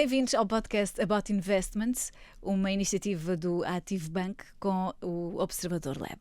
Bem-vindos ao podcast About Investments, uma iniciativa do Active Bank com o Observador Lab.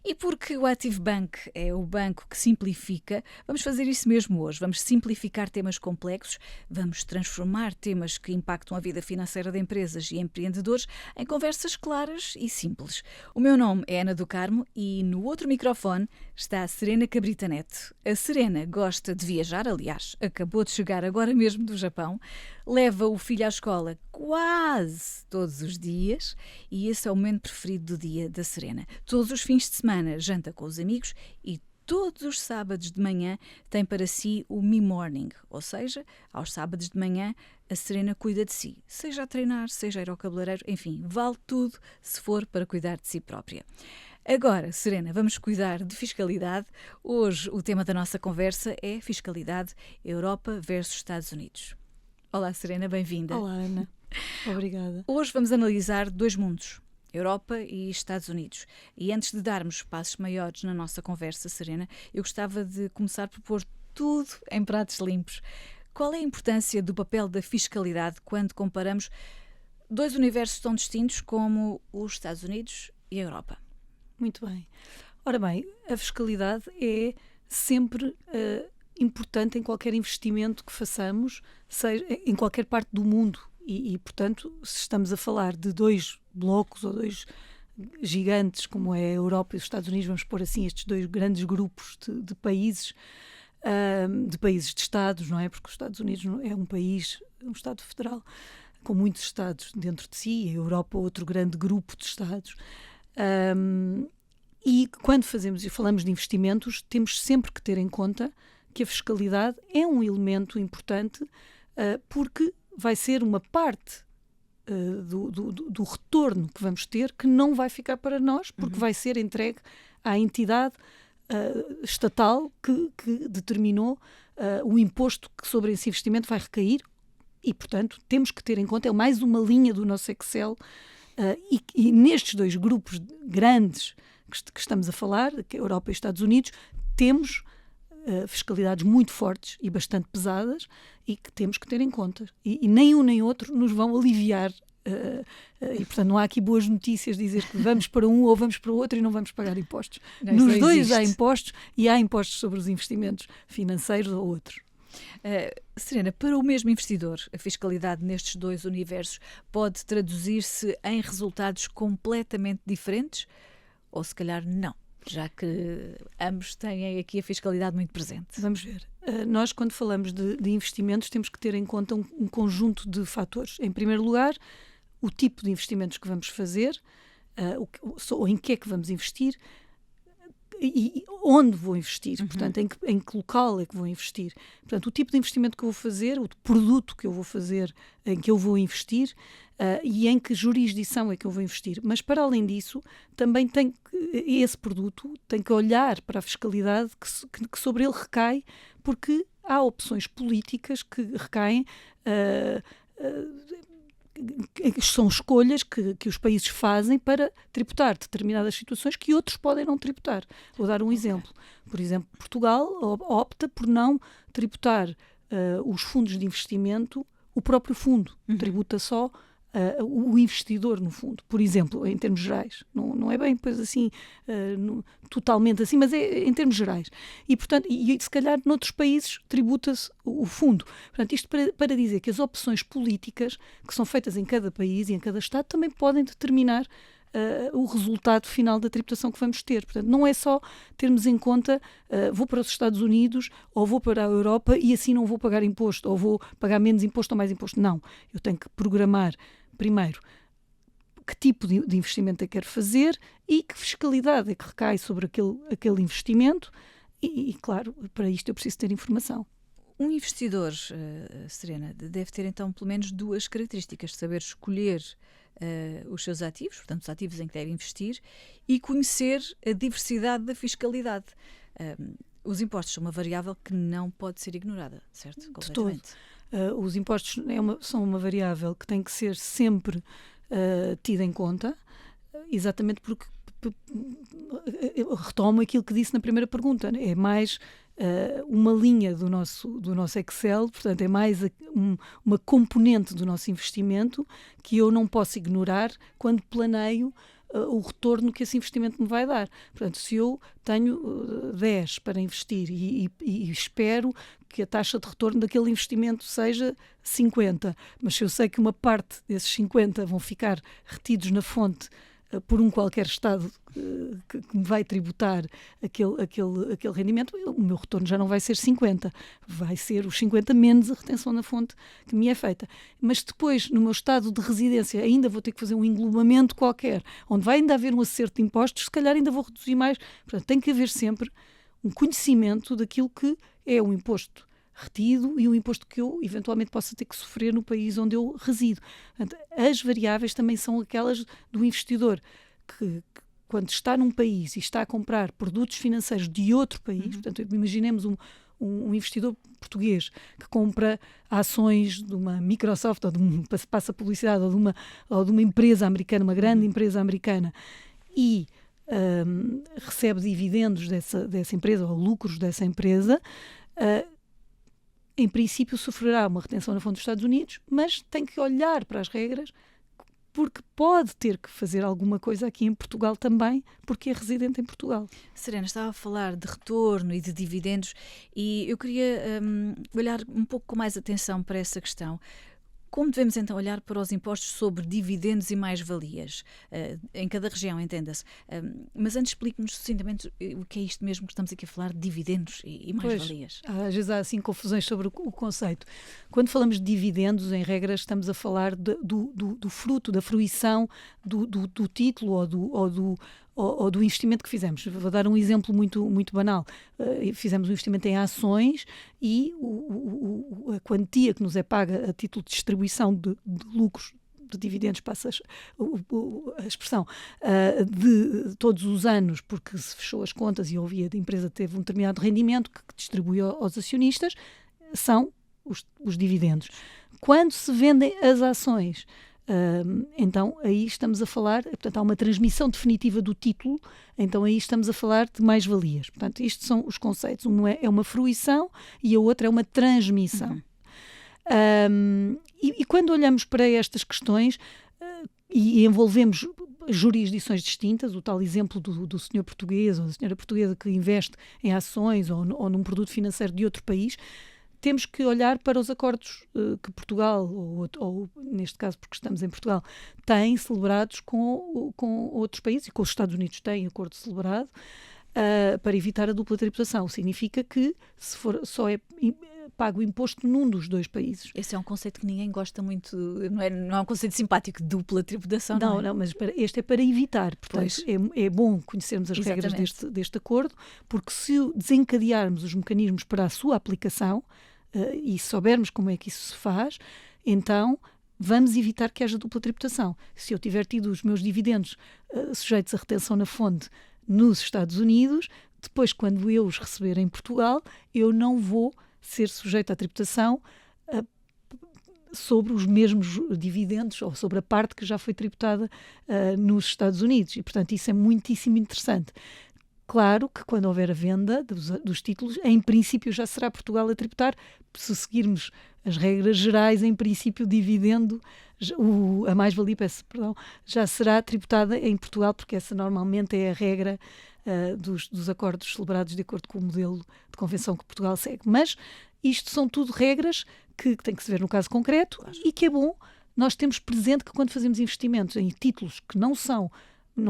E porque o Active Bank é o banco que simplifica, vamos fazer isso mesmo hoje. Vamos simplificar temas complexos, vamos transformar temas que impactam a vida financeira de empresas e empreendedores em conversas claras e simples. O meu nome é Ana do Carmo e no outro microfone está a Serena Cabrita Neto. A Serena gosta de viajar, aliás, acabou de chegar agora mesmo do Japão, leva o filho à escola quase todos os dias e esse é o momento preferido do dia da Serena. Todos os fins de semana janta com os amigos e todos os sábados de manhã tem para si o Me Morning, ou seja, aos sábados de manhã a Serena cuida de si, seja a treinar, seja a ir ao cabeleireiro, enfim, vale tudo se for para cuidar de si própria. Agora, Serena, vamos cuidar de fiscalidade. Hoje o tema da nossa conversa é fiscalidade Europa versus Estados Unidos. Olá, Serena, bem-vinda. Olá, Ana. Obrigada. Hoje vamos analisar dois mundos, Europa e Estados Unidos. E antes de darmos passos maiores na nossa conversa, Serena, eu gostava de começar por pôr tudo em pratos limpos. Qual é a importância do papel da fiscalidade quando comparamos dois universos tão distintos como os Estados Unidos e a Europa? Muito bem. Ora bem, a fiscalidade é sempre importante em qualquer investimento que façamos, seja em qualquer parte do mundo. E, portanto, se estamos a falar de dois blocos ou dois gigantes, como é a Europa e os Estados Unidos, vamos pôr assim estes dois grandes grupos de países, de Estados, não é? Porque os Estados Unidos é um país, um Estado federal, com muitos Estados dentro de si, e a Europa outro grande grupo de Estados. E quando fazemos e falamos de investimentos, temos sempre que ter em conta que a fiscalidade é um elemento importante porque vai ser uma parte do retorno que vamos ter que não vai ficar para nós, porque vai ser entregue à entidade estatal que determinou o imposto que sobre esse investimento vai recair e, portanto, temos que ter em conta, é mais uma linha do nosso Excel e nestes dois grupos grandes que estamos a falar, que é a Europa e os Estados Unidos, temos fiscalidades muito fortes e bastante pesadas e que temos que ter em conta. E nem um nem outro nos vão aliviar. E, portanto, não há aqui boas notícias dizer que vamos para um ou vamos para o outro e não vamos pagar impostos. Nos dois há impostos e há impostos sobre os investimentos financeiros ou outros. Serena, para o mesmo investidor, a fiscalidade nestes dois universos pode traduzir-se em resultados completamente diferentes? Ou se calhar não? Já que ambos têm aqui a fiscalidade muito presente. Vamos ver. Nós, quando falamos de investimentos, temos que ter em conta um conjunto de fatores. Em primeiro lugar, o tipo de investimentos que vamos fazer, ou em que é que vamos investir e onde vou investir. Portanto, em que local é que vou investir. Portanto, o tipo de investimento que eu vou fazer, o produto que eu vou fazer, em que eu vou investir e em que jurisdição é que eu vou investir. Mas, para além disso, também esse produto tem que olhar para a fiscalidade que sobre ele recai, porque há opções políticas que recaem, são escolhas que os países fazem para tributar determinadas situações que outros podem não tributar. Vou dar um exemplo. Por exemplo, Portugal opta por não tributar os fundos de investimento, o próprio fundo, tributa só o investidor no fundo, por exemplo, em termos gerais. Não é bem pois assim, totalmente assim, mas é em termos gerais. E, portanto, e se calhar noutros países tributa-se o fundo. Portanto, isto para dizer que as opções políticas que são feitas em cada país e em cada Estado também podem determinar o resultado final da tributação que vamos ter. Portanto, não é só termos em conta vou para os Estados Unidos ou vou para a Europa e assim não vou pagar imposto, ou vou pagar menos imposto ou mais imposto. Não, eu tenho que programar primeiro que tipo de investimento eu quero fazer e que fiscalidade é que recai sobre aquele investimento e, claro, para isto eu preciso ter informação. Um investidor, Serena, deve ter então pelo menos duas características: saber escolher os seus ativos, portanto os ativos em que deve investir, e conhecer a diversidade da fiscalidade. Os impostos são uma variável que não pode ser ignorada, certo? De todo. Os impostos são uma variável que tem que ser sempre tida em conta, exatamente porque retomo aquilo que disse na primeira pergunta, é mais uma linha do nosso Excel, portanto é mais uma componente do nosso investimento que eu não posso ignorar quando planeio o retorno que esse investimento me vai dar. Portanto, se eu tenho 10 para investir e espero que a taxa de retorno daquele investimento seja 50, mas se eu sei que uma parte desses 50 vão ficar retidos na fonte por um qualquer Estado que me vai tributar aquele rendimento, o meu retorno já não vai ser 50, vai ser os 50 menos a retenção na fonte que me é feita. Mas depois, no meu estado de residência, ainda vou ter que fazer um englobamento qualquer, onde vai ainda haver um acerto de impostos, se calhar ainda vou reduzir mais. Portanto, tem que haver sempre um conhecimento daquilo que é o imposto retido e o imposto que eu eventualmente possa ter que sofrer no país onde eu resido. Portanto, as variáveis também são aquelas do investidor que quando está num país e está a comprar produtos financeiros de outro país, portanto, imaginemos um investidor português que compra ações de uma Microsoft ou passa publicidade ou de uma empresa americana, uma grande empresa americana, e recebe dividendos dessa empresa ou lucros dessa empresa, em princípio sofrerá uma retenção na fonte dos Estados Unidos, mas tem que olhar para as regras porque pode ter que fazer alguma coisa aqui em Portugal também, porque é residente em Portugal. Serena, estava a falar de retorno e de dividendos e eu queria olhar um pouco com mais atenção para essa questão. Como devemos então olhar para os impostos sobre dividendos e mais-valias? Em cada região, entenda-se. Mas antes explique-nos sucintamente o que é isto mesmo que estamos aqui a falar de dividendos e mais-valias. Às vezes há assim confusões sobre o conceito. Quando falamos de dividendos, em regra, estamos a falar do fruto, da fruição do título ou do investimento que fizemos. Vou dar um exemplo muito, muito banal. Fizemos um investimento em ações e a quantia que nos é paga a título de distribuição de lucros, de dividendos, passa a expressão, de todos os anos, porque se fechou as contas e a empresa teve um determinado rendimento que distribuiu aos acionistas, são os dividendos. Quando se vendem as ações, então aí estamos a falar, portanto há uma transmissão definitiva do título, então aí estamos a falar de mais-valias. Portanto, estes são os conceitos, uma é uma fruição e a outra é uma transmissão. E quando olhamos para estas questões e envolvemos jurisdições distintas, o tal exemplo do senhor português ou da senhora portuguesa que investe em ações ou num produto financeiro de outro país, temos que olhar para os acordos que Portugal, ou neste caso porque estamos em Portugal, tem celebrados com outros países, e com os Estados Unidos têm acordo celebrado, para evitar a dupla tributação. Significa que se for, só é pago imposto num dos dois países. Esse é um conceito que ninguém gosta muito, não é um conceito simpático, dupla tributação. Não, mas este é para evitar. Portanto, é bom conhecermos as regras deste acordo, porque se desencadearmos os mecanismos para a sua aplicação e soubermos como é que isso se faz, então vamos evitar que haja dupla tributação. Se eu tiver tido os meus dividendos sujeitos à retenção na fonte nos Estados Unidos, depois, quando eu os receber em Portugal, eu não vou ser sujeito à tributação sobre os mesmos dividendos ou sobre a parte que já foi tributada nos Estados Unidos. E, portanto, isso é muitíssimo interessante. Claro que quando houver a venda dos títulos, em princípio já será Portugal a tributar. Se seguirmos as regras gerais, em princípio o dividendo, a mais-valia, já será tributada em Portugal, porque essa normalmente é a regra dos acordos celebrados de acordo com o modelo de convenção que Portugal segue. Mas isto são tudo regras que tem que se ver no caso concreto, claro. E que é bom nós temos presente que quando fazemos investimentos em títulos que não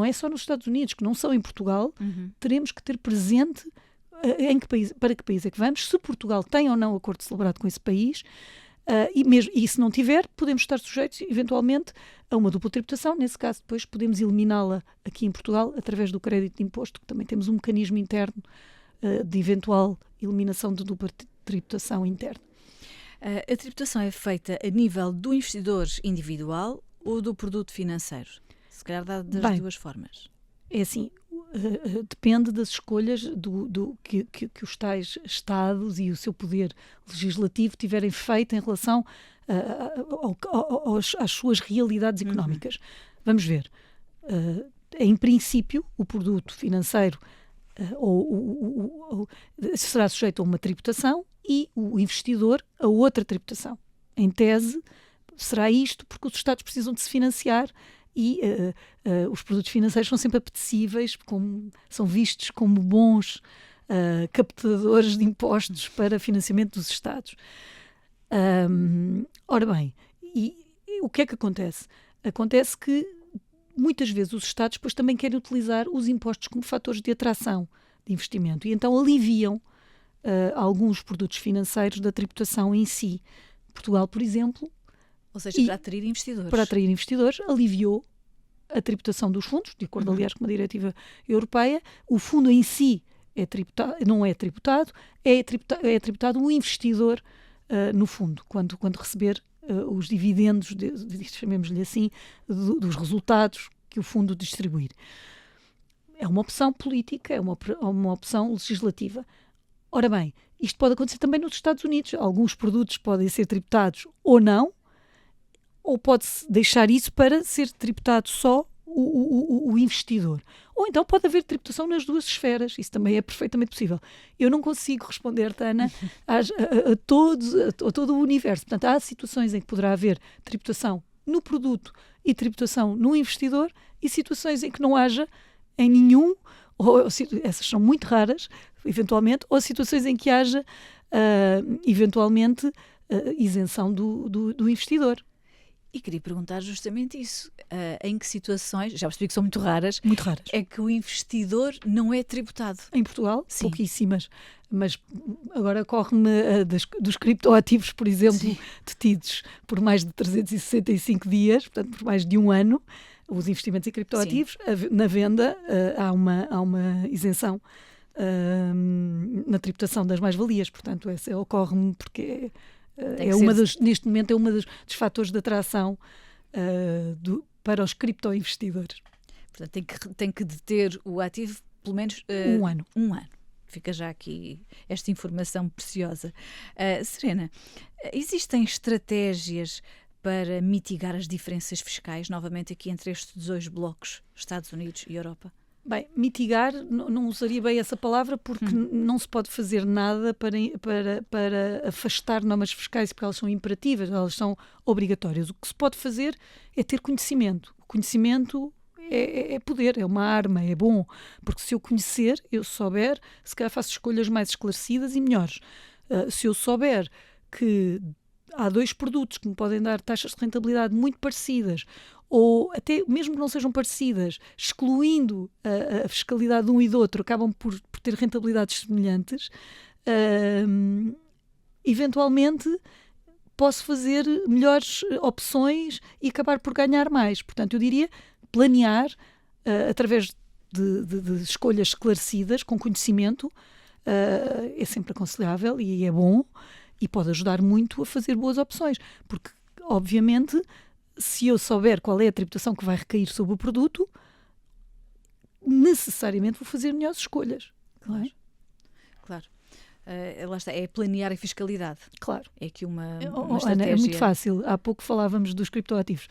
é só nos Estados Unidos, que não são em Portugal, teremos que ter presente para que país é que vamos, se Portugal tem ou não acordo celebrado com esse país, e se não tiver, podemos estar sujeitos eventualmente a uma dupla tributação. Nesse caso, depois podemos eliminá-la aqui em Portugal através do crédito de imposto, que também temos um mecanismo interno de eventual eliminação de dupla tributação interna. A tributação é feita a nível do investidor individual ou do produto financeiro? Se calhar dá das duas formas. É assim, depende das escolhas que os tais Estados e o seu poder legislativo tiverem feito em relação às suas realidades económicas. Vamos ver. Em princípio, o produto financeiro será sujeito a uma tributação e o investidor a outra tributação. Em tese, será isto porque os Estados precisam de se financiar e os produtos financeiros são sempre apetecíveis, são vistos como bons captadores de impostos para financiamento dos Estados. Ora bem, e o que é que acontece? Acontece que muitas vezes os Estados depois também querem utilizar os impostos como fatores de atração de investimento e então aliviam alguns produtos financeiros da tributação em si. Portugal, por exemplo, ou seja, para atrair investidores. Para atrair investidores, aliviou a tributação dos fundos, de acordo, aliás, com uma diretiva europeia. O fundo em si não é tributado, é tributado o investidor no fundo, quando receber os dividendos, chamemos-lhe assim, dos resultados que o fundo distribuir. É uma opção política, é uma opção legislativa. Ora bem, isto pode acontecer também nos Estados Unidos. Alguns produtos podem ser tributados ou não, ou pode-se deixar isso para ser tributado só o investidor. Ou então pode haver tributação nas duas esferas. Isso também é perfeitamente possível. Eu não consigo responder, Tana, a todo o universo. Portanto, há situações em que poderá haver tributação no produto e tributação no investidor e situações em que não haja em nenhum, ou essas são muito raras, eventualmente, ou situações em que haja, eventualmente, isenção do investidor. E queria perguntar justamente isso. Em que situações, já percebi que são muito raras, é que o investidor não é tributado? Em Portugal, sim, pouquíssimas. Mas agora corre-me dos criptoativos, por exemplo, sim, detidos por mais de 365 dias, portanto, por mais de um ano, os investimentos em criptoativos, na venda há uma isenção na tributação das mais-valias. Portanto, essa ocorre-me porque neste momento é uma dos fatores de atração para os criptoinvestidores. Portanto, tem que deter o ativo pelo menos um ano. Fica já aqui esta informação preciosa. Serena, existem estratégias para mitigar as diferenças fiscais, novamente aqui entre estes dois blocos, Estados Unidos e Europa? Bem, mitigar, não usaria bem essa palavra porque não se pode fazer nada para afastar normas fiscais porque elas são imperativas, elas são obrigatórias. O que se pode fazer é ter conhecimento. O conhecimento é poder, é uma arma, é bom, porque se eu conhecer, eu souber, se calhar faço escolhas mais esclarecidas e melhores. Se eu souber que há dois produtos que me podem dar taxas de rentabilidade muito parecidas, ou até mesmo que não sejam parecidas, excluindo a fiscalidade de um e do outro, acabam por ter rentabilidades semelhantes, eventualmente posso fazer melhores opções e acabar por ganhar mais. Portanto, eu diria planear através de escolhas esclarecidas, com conhecimento, é sempre aconselhável e é bom e pode ajudar muito a fazer boas opções, porque, obviamente, se eu souber qual é a tributação que vai recair sobre o produto, necessariamente vou fazer melhores escolhas. Claro. Claro. Lá está, é planear a fiscalidade. Claro. É aqui uma estratégia. Ana, é muito fácil. Há pouco falávamos dos criptoativos.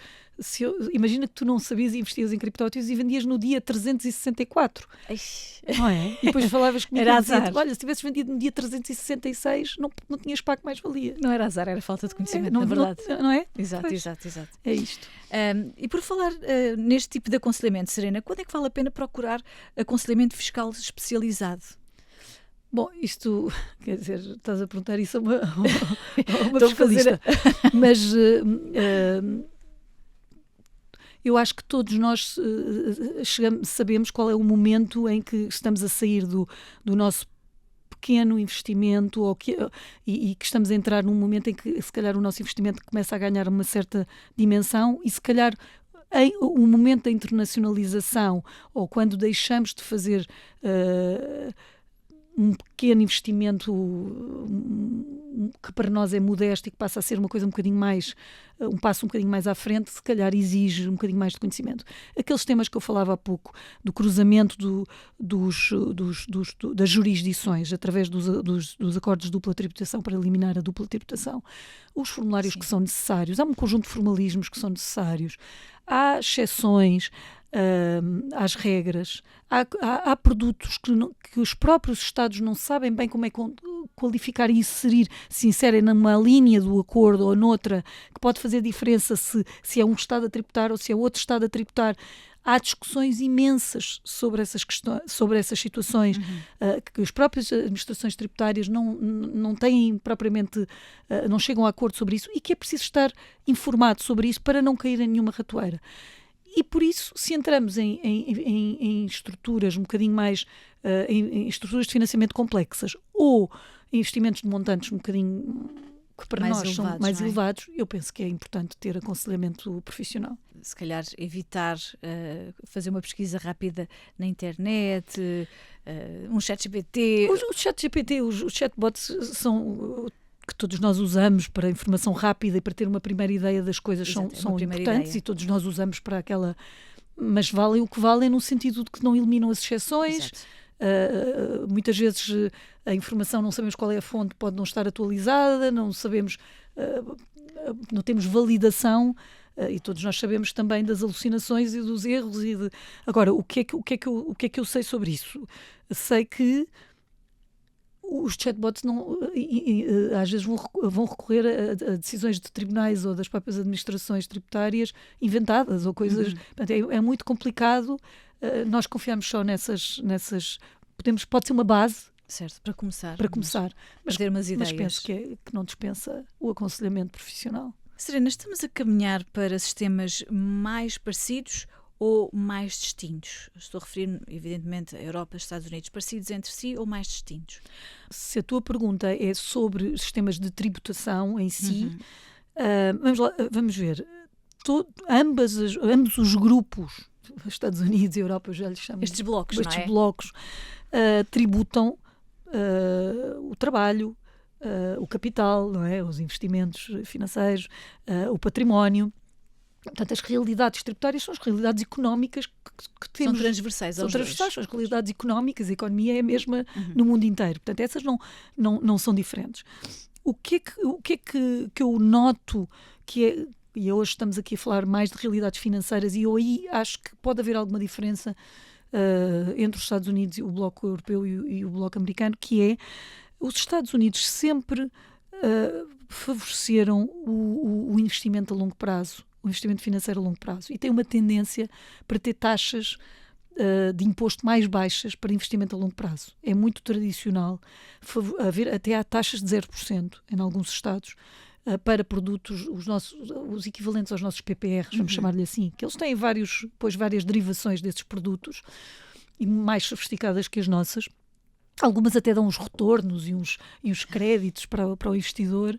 Imagina que tu não sabias e investias em criptoativos e vendias no dia 364. Não é? E depois falavas comigo era azar. Dizer, olha, se tivesses vendido no dia 366, não tinhas pago mais valia. Não era azar, era falta de conhecimento, na verdade. Não é? Exato. É isto. E por falar neste tipo de aconselhamento, Serena, quando é que vale a pena procurar aconselhamento fiscal especializado? Bom, isto, quer dizer, estás a perguntar isso a uma fiscalista. Mas eu acho que todos nós sabemos qual é o momento em que estamos a sair do nosso pequeno investimento e que estamos a entrar num momento em que, se calhar, o nosso investimento começa a ganhar uma certa dimensão e, se calhar, o momento da internacionalização ou quando deixamos de fazer um pequeno investimento que para nós é modesto e que passa a ser uma coisa um passo um bocadinho mais à frente, se calhar exige um bocadinho mais de conhecimento. Aqueles temas que eu falava há pouco, do cruzamento das jurisdições através dos acordos de dupla tributação para eliminar a dupla tributação, os formulários que são necessários, há um conjunto de formalismos que são necessários, há exceções, às regras. Há produtos que os próprios Estados não sabem bem como é qualificar e inserir, se inserem numa linha do acordo ou noutra, que pode fazer diferença se é um Estado a tributar ou se é outro Estado a tributar. Há discussões imensas sobre essas questões, sobre essas situações, que as próprias administrações tributárias não têm propriamente, não chegam a acordo sobre isso, e que é preciso estar informado sobre isso para não cair em nenhuma ratoeira. E por isso, se entramos em estruturas um bocadinho mais, em estruturas de financiamento complexas ou investimentos de montantes um bocadinho que para nós são mais elevados, eu penso que é importante ter aconselhamento profissional. Se calhar evitar fazer uma pesquisa rápida na internet, um ChatGPT. Os ChatGPT, os chatbots são que todos nós usamos para informação rápida e para ter uma primeira ideia das coisas. Exato, são importantes ideia. E todos nós usamos para aquela... Mas valem o que valem no sentido de que não eliminam as exceções. Muitas vezes a informação não sabemos qual é a fonte, pode não estar atualizada, não sabemos, não temos validação, e todos nós sabemos também das alucinações e dos erros. Agora, o que é que eu sei sobre isso? Sei que os chatbots às vezes vão recorrer a decisões de tribunais ou das próprias administrações tributárias inventadas ou coisas. Portanto, é muito complicado. Nós confiamos só nessas pode ser uma base. Certo, para começar. Mas ter umas ideias. Mas penso que não dispensa o aconselhamento profissional. Serena, estamos a caminhar para sistemas mais parecidos ou mais distintos? Estou a referir, evidentemente, a Europa e Estados Unidos, parecidos entre si ou mais distintos? Se a tua pergunta é sobre sistemas de tributação em si, vamos ver. Ambos os grupos, Estados Unidos e Europa, eu já lhes chamo estes blocos, blocos tributam o trabalho, o capital, não é? Os investimentos financeiros, o património. Portanto, as realidades tributárias são as realidades económicas que temos. São transversais aos dois. São as realidades económicas, a economia é a mesma no mundo inteiro. Portanto, essas não são diferentes. O que é que eu noto que é... E hoje estamos aqui a falar mais de realidades financeiras, e eu aí acho que pode haver alguma diferença entre os Estados Unidos e o bloco europeu e o bloco americano, que é os Estados Unidos sempre favoreceram o investimento a longo prazo, o investimento financeiro a longo prazo, e tem uma tendência para ter taxas de imposto mais baixas para investimento a longo prazo. É muito tradicional haver até há taxas de 0% em alguns estados, para produtos, os equivalentes aos nossos PPRs, vamos chamar-lhe assim, que eles têm várias derivações desses produtos, e mais sofisticadas que as nossas. Algumas até dão uns retornos e uns créditos para o investidor.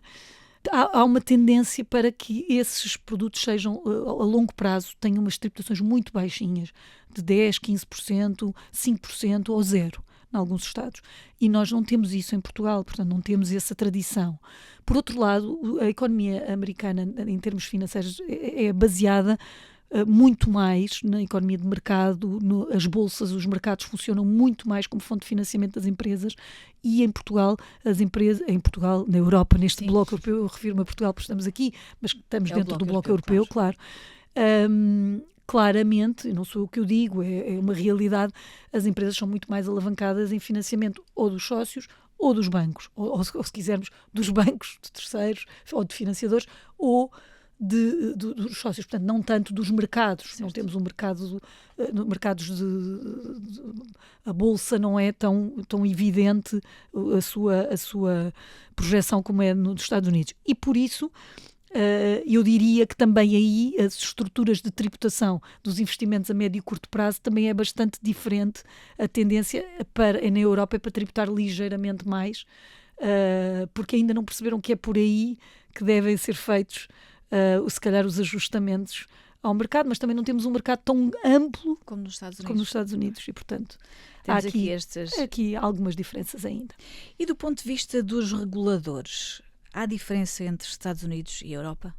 Há uma tendência para que esses produtos sejam, a longo prazo, tenham umas tributações muito baixinhas, de 10%, 15%, 5% ou 0%. Em alguns estados. E nós não temos isso em Portugal, portanto não temos essa tradição. Por outro lado, a economia americana, em termos financeiros, é baseada muito mais na economia de mercado, as bolsas, os mercados funcionam muito mais como fonte de financiamento das empresas, e em Portugal, na Europa, neste bloco europeu, eu refiro-me a Portugal porque estamos aqui, mas estamos dentro do bloco europeu, claro. Claramente, não sou eu que eu digo, é uma realidade, as empresas são muito mais alavancadas em financiamento ou dos sócios ou dos bancos, ou se quisermos, dos bancos, de terceiros, ou de financiadores, ou dos sócios, portanto, não tanto dos mercados. Certo. Não temos um mercado, mercados a bolsa não é tão evidente a sua projeção como é nos Estados Unidos. E por isso, eu diria que também aí as estruturas de tributação dos investimentos a médio e curto prazo também é bastante diferente. A tendência na Europa é para tributar ligeiramente mais, porque ainda não perceberam que é por aí que devem ser feitos se calhar os ajustamentos ao mercado, mas também não temos um mercado tão amplo como nos Estados Unidos, e portanto temos há aqui algumas diferenças ainda. E do ponto de vista dos reguladores, há diferença entre Estados Unidos e Europa?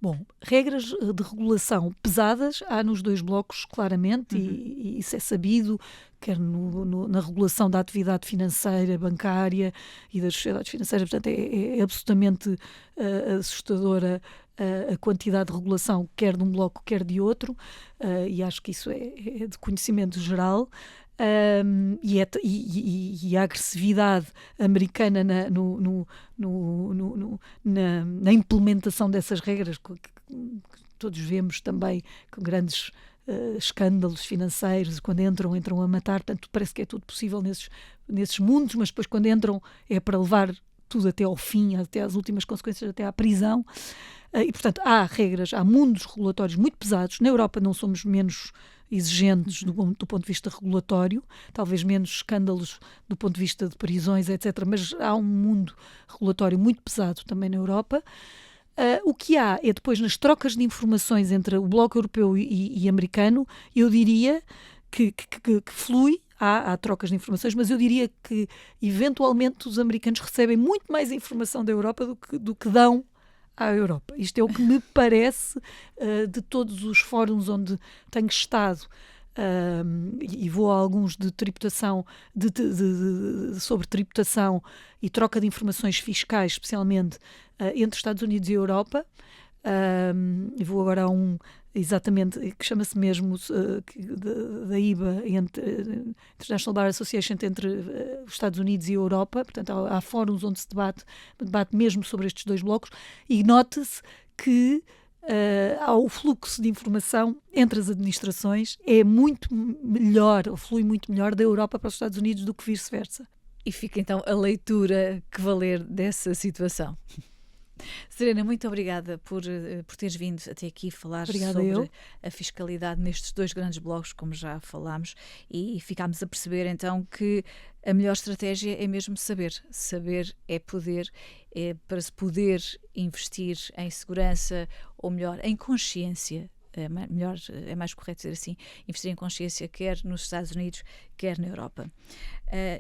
Bom, regras de regulação pesadas há nos dois blocos, claramente, e isso é sabido, quer na regulação da atividade financeira, bancária e das sociedades financeiras. Portanto, é absolutamente assustadora a quantidade de regulação, quer de um bloco, quer de outro, e acho que isso é de conhecimento geral. E a agressividade americana na implementação dessas regras, que todos vemos também com grandes escândalos financeiros, quando entram a matar, portanto parece que é tudo possível nesses mundos, mas depois quando entram é para levar tudo até ao fim, até às últimas consequências, até à prisão. E portanto há regras, há mundos regulatórios muito pesados. Na Europa não somos menos exigentes do ponto de vista regulatório, talvez menos escândalos do ponto de vista de prisões, etc. Mas há um mundo regulatório muito pesado também na Europa. O que há é depois nas trocas de informações entre o bloco europeu e americano, eu diria que flui, há trocas de informações, mas eu diria que eventualmente os americanos recebem muito mais informação da Europa do que dão à Europa. Isto é o que me parece de todos os fóruns onde tenho estado, e vou a alguns de tributação, sobre tributação e troca de informações fiscais, especialmente entre Estados Unidos e Europa. Vou agora a um exatamente que chama-se mesmo da IBA, International Bar Association, entre os Estados Unidos e a Europa. Portanto, há fóruns onde se debate mesmo sobre estes dois blocos, e nota-se que há o fluxo de informação entre as administrações é muito melhor, ou flui muito melhor da Europa para os Estados Unidos do que vice-versa. E fica então a leitura que valer dessa situação. Serena, muito obrigada por teres vindo até aqui falar sobre a fiscalidade nestes dois grandes blocos, como já falámos, e ficámos a perceber então que a melhor estratégia é mesmo saber. Saber é poder, para se poder investir em segurança, ou melhor, em consciência. É mais correto dizer assim, investir em consciência, quer nos Estados Unidos, quer na Europa.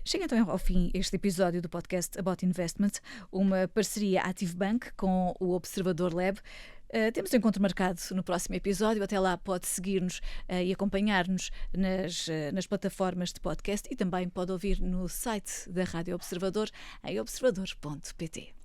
Chega então ao fim este episódio do podcast About Investment, uma parceria Active Bank com o Observador Lab. Temos um encontro marcado no próximo episódio. Até lá pode seguir-nos e acompanhar-nos nas plataformas de podcast, e também pode ouvir no site da Rádio Observador, em observador.pt.